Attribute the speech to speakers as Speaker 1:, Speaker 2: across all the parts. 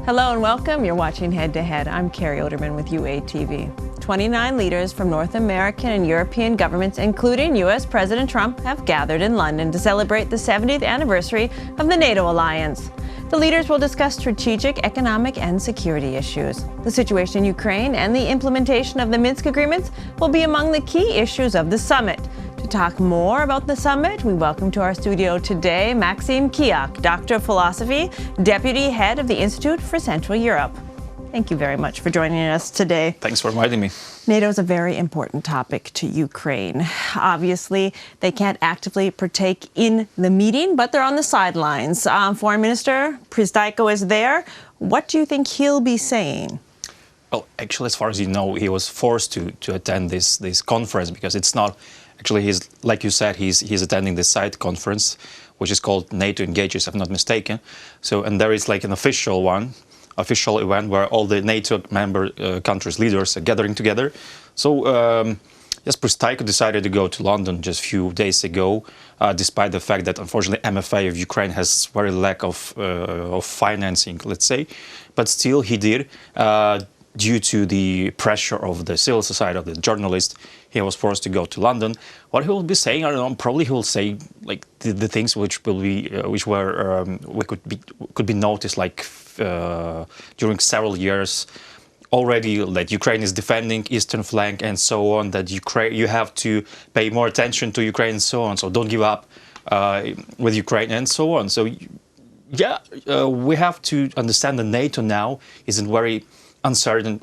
Speaker 1: Hello and welcome. You're watching Head to Head. I'm Carrie Oderman with UATV. 29 leaders from North American and European governments, including U.S. President Trump, have gathered in London to celebrate the 70th anniversary of the NATO alliance. The leaders will discuss strategic, economic, and security issues. The situation in Ukraine and the implementation of the Minsk agreements will be among the key issues of the summit. To talk more about the summit, we welcome to our studio today Maksym Kyiak, Doctor of Philosophy, Deputy Head of the Institute for Central Europe. Thank you very much for joining us today.
Speaker 2: Thanks for inviting me.
Speaker 1: NATO is a very important topic to Ukraine. Obviously, they can't actively partake in the meeting, but they're on the sidelines. Foreign Minister Prystaiko is there. What do you think he'll be saying?
Speaker 2: Well, actually, as far as you know, he was forced to attend this conference because it's not. Actually, he's, like you said, he's attending this side conference, which is called NATO Engages, if I'm not mistaken. So, and there is like an official event where all the NATO member countries' leaders are gathering together. So, yes, Prystaiko decided to go to London just a few days ago, despite the fact that, unfortunately, MFA of Ukraine has very lack of financing, let's say. But still, he did. Due to the pressure of the civil society, of the journalists, he was forced to go to London. What he will be saying, I don't know. Probably he will say like the things which will be, could be noticed like during several years already. That Ukraine is defending eastern flank and so on. That you have to pay more attention to Ukraine and so on. So don't give up with Ukraine and so on. So yeah, we have to understand that NATO now is in very uncertain.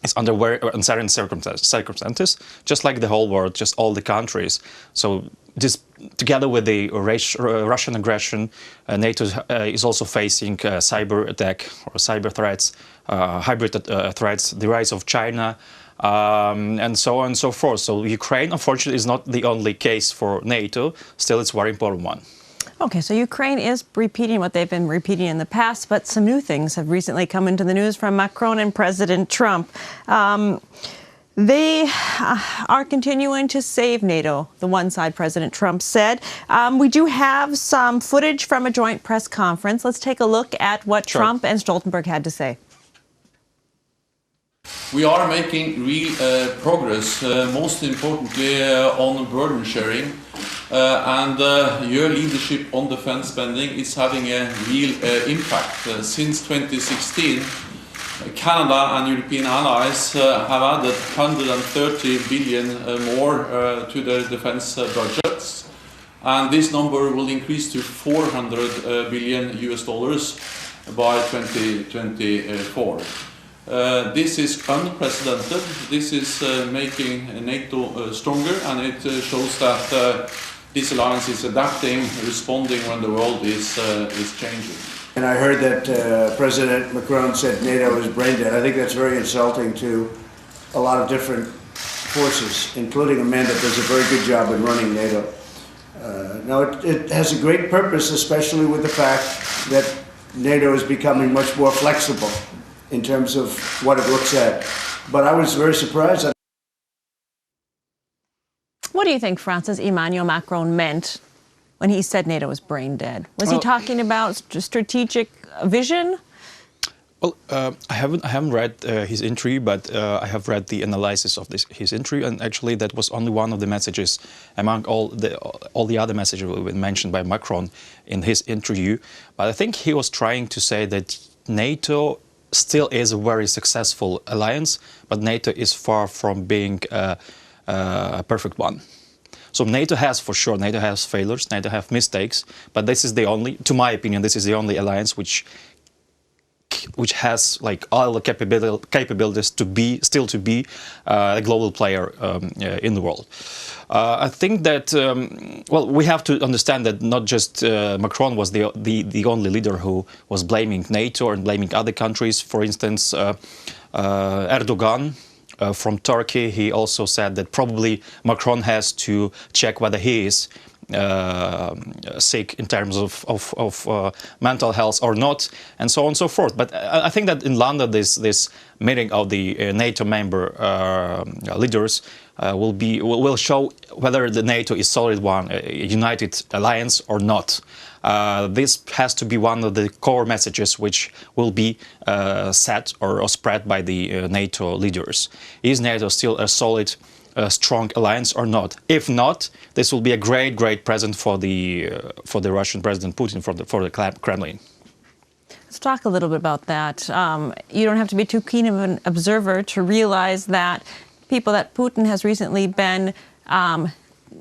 Speaker 2: It's under very uncertain circumstances, just like the whole world, just all the countries. So this, together with the Russian aggression, NATO is also facing cyber attack or cyber threats, hybrid threats, the rise of China, and so on and so forth. So Ukraine, unfortunately, is not the only case for NATO. Still, it's a very important one.
Speaker 1: Okay, so Ukraine is repeating what they've been repeating in the past, but some new things have recently come into the news from Macron and President Trump. They are continuing to save NATO, the one side, President Trump said. We do have some footage from a joint press conference. Let's take a look at what Trump and Stoltenberg had to say.
Speaker 3: We are making real progress, most importantly on burden sharing. And your leadership on defense spending is having a real impact. Since 2016, Canada and European allies have added 130 billion more to their defense budgets, and this number will increase to 400 billion US dollars by 2024. This is unprecedented. This is making NATO stronger, and it shows that this alliance is adapting, responding when the world is changing.
Speaker 4: And I heard that President Macron said NATO is brain dead. I think that's very insulting to a lot of different forces, including a man that does a very good job in running NATO. Now, it has a great purpose, especially with the fact that NATO is becoming much more flexible in terms of what it looks at. But I was very surprised.
Speaker 1: What do you think France's Emmanuel Macron meant when he said NATO was brain dead? Was he talking about strategic vision?
Speaker 2: Well, I haven't read his interview, but I have read the analysis of his interview, and actually that was only one of the messages among all the other messages that were mentioned by Macron in his interview. But I think he was trying to say that NATO still is a very successful alliance, but NATO is far from being a perfect one. So NATO has, for sure, NATO has failures, NATO has mistakes, but this is the only, to my opinion, this is the only alliance which has like all the capabilities to be a global player in the world. I think that well, we have to understand that not just Macron was the only leader who was blaming NATO and blaming other countries. For instance, Erdogan from Turkey, he also said that probably Macron has to check whether he is sick in terms of mental health or not, and so on and so forth. But I think that in London, this meeting of the NATO member leaders will show whether the NATO is solid one, a united alliance or not. This has to be one of the core messages which will be set or spread by the NATO leaders. Is NATO still a solid, strong alliance or not? If not, this will be a great present for the Russian President Putin, for the Kremlin.
Speaker 1: Let's talk a little bit about that. You don't have to be too keen of an observer to realize that people that Putin has recently been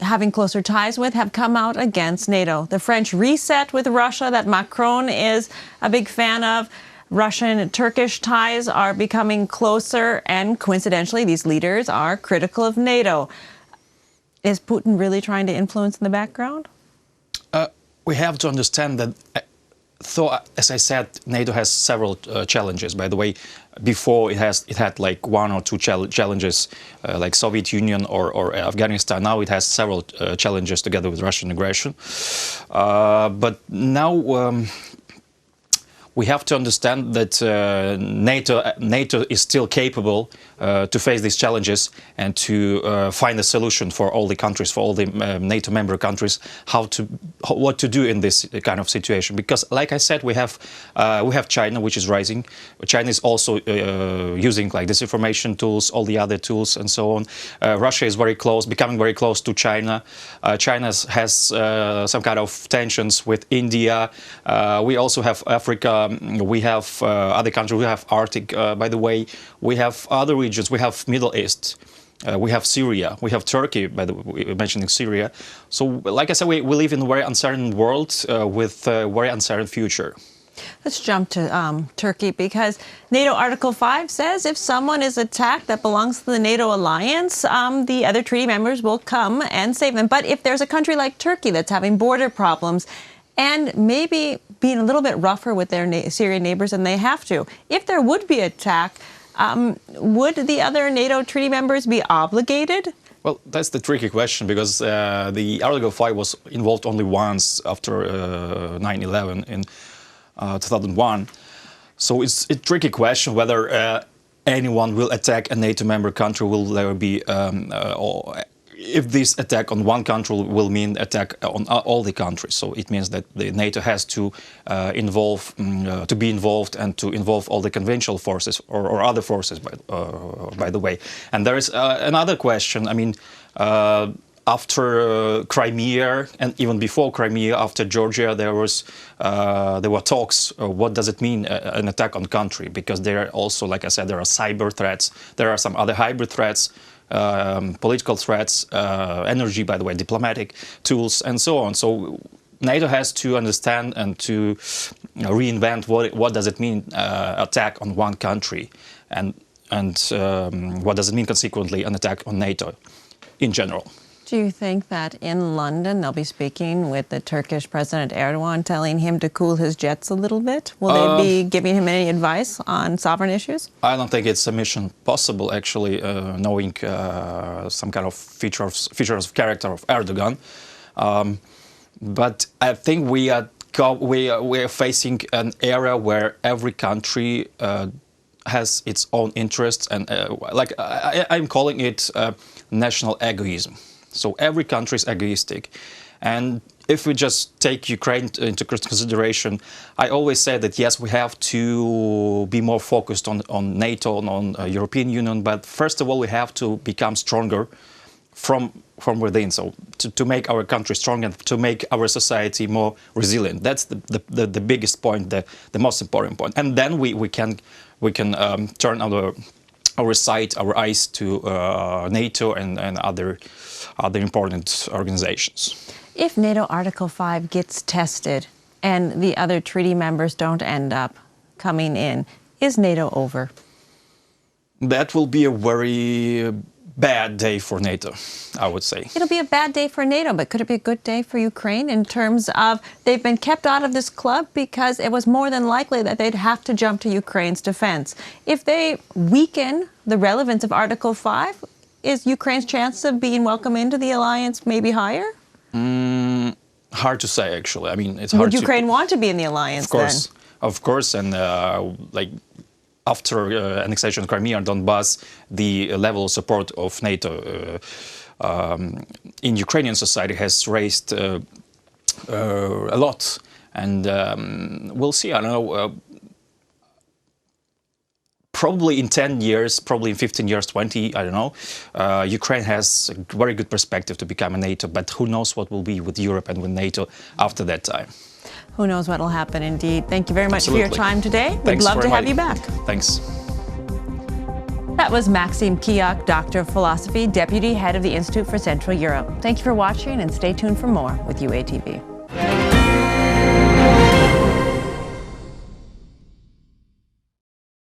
Speaker 1: having closer ties with have come out against NATO. The French reset with Russia that Macron is a big fan of. Russian and Turkish ties are becoming closer, and coincidentally, these leaders are critical of NATO. Is Putin really trying to influence in the background?
Speaker 2: We have to understand that, as I said, NATO has several challenges. By the way, before it had like one or two challenges, like Soviet Union or Afghanistan. Now it has several challenges together with Russian aggression. But now we have to understand that NATO is still capable to face these challenges and to find a solution for all the countries, for all the NATO member countries, what to do in this kind of situation. Because, like I said, we have China, which is rising. China is also using like disinformation tools, all the other tools, and so on. Russia is becoming very close to China. China has some kind of tensions with India. We also have Africa. We have other countries. We have Arctic, by the way. We have other regions. We have Middle East. We have Syria. We have Turkey, by the way, mentioning Syria. So, like I said, we live in a very uncertain world with a very uncertain future.
Speaker 1: Let's jump to Turkey, because NATO Article 5 says if someone is attacked that belongs to the NATO alliance, the other treaty members will come and save them. But if there's a country like Turkey that's having border problems and maybe being a little bit rougher with their Syrian neighbors than they have to, if there would be an attack, would the other NATO treaty members be obligated?
Speaker 2: Well, that's the tricky question, because the Article 5 was involved only once after 9/11 in 2001. So it's a tricky question whether anyone will attack a NATO member country. Will there be, if this attack on one country will mean attack on all the countries? So it means that the NATO has to be involved and to involve all the conventional forces or other forces, by the way. And there is another question. I mean, after Crimea and even before Crimea, after Georgia, there were talks. What does it mean, an attack on country? Because there are also, like I said, there are cyber threats. There are some other hybrid threats, political threats, energy, by the way, diplomatic tools, and so on. So NATO has to understand and to reinvent what does it mean, attack on one country, and what does it mean consequently an attack on NATO in general.
Speaker 1: Do you think that in London they'll be speaking with the Turkish President Erdogan, telling him to cool his jets a little bit? Will they be giving him any advice on sovereign issues?
Speaker 2: I don't think it's a mission possible, actually, knowing some kind of features of character of Erdogan. But I think we are facing an era where every country has its own interests, and I'm calling it national egoism. So every country is egoistic. And if we just take Ukraine into consideration, I always say that, yes, we have to be more focused on NATO and on European Union, but first of all, we have to become stronger from within, so to make our country strong and to make our society more resilient. That's the biggest point, the most important point. And then we can turn our eyes to NATO and other important organizations.
Speaker 1: If NATO Article 5 gets tested and the other treaty members don't end up coming in, is NATO over?
Speaker 2: That will be a very bad day for NATO, I would say.
Speaker 1: It'll be a bad day for NATO, but could it be a good day for Ukraine in terms of they've been kept out of this club because it was more than likely that they'd have to jump to Ukraine's defense? If they weaken the relevance of Article 5, is Ukraine's chance of being welcomed into the alliance maybe higher?
Speaker 2: Hard to say, actually. I mean, it's hard.
Speaker 1: Would Ukraine want to be in the alliance?
Speaker 2: Of course, and like after annexation of Crimea and Donbass, the level of support of NATO in Ukrainian society has raised a lot, and we'll see. I don't know. Probably in 10 years, probably in 15 years, 20, I don't know, Ukraine has a very good perspective to become a NATO, but who knows what will be with Europe and with NATO after that time.
Speaker 1: Who knows what will happen, indeed. Thank you very much
Speaker 2: Absolutely.
Speaker 1: for your time today. We'd
Speaker 2: Thanks
Speaker 1: love to have you back.
Speaker 2: Thanks.
Speaker 1: That was Maksym Kyiak, Doctor of Philosophy, Deputy Head of the Institute for Central Europe. Thank you for watching, and stay tuned for more with UATV.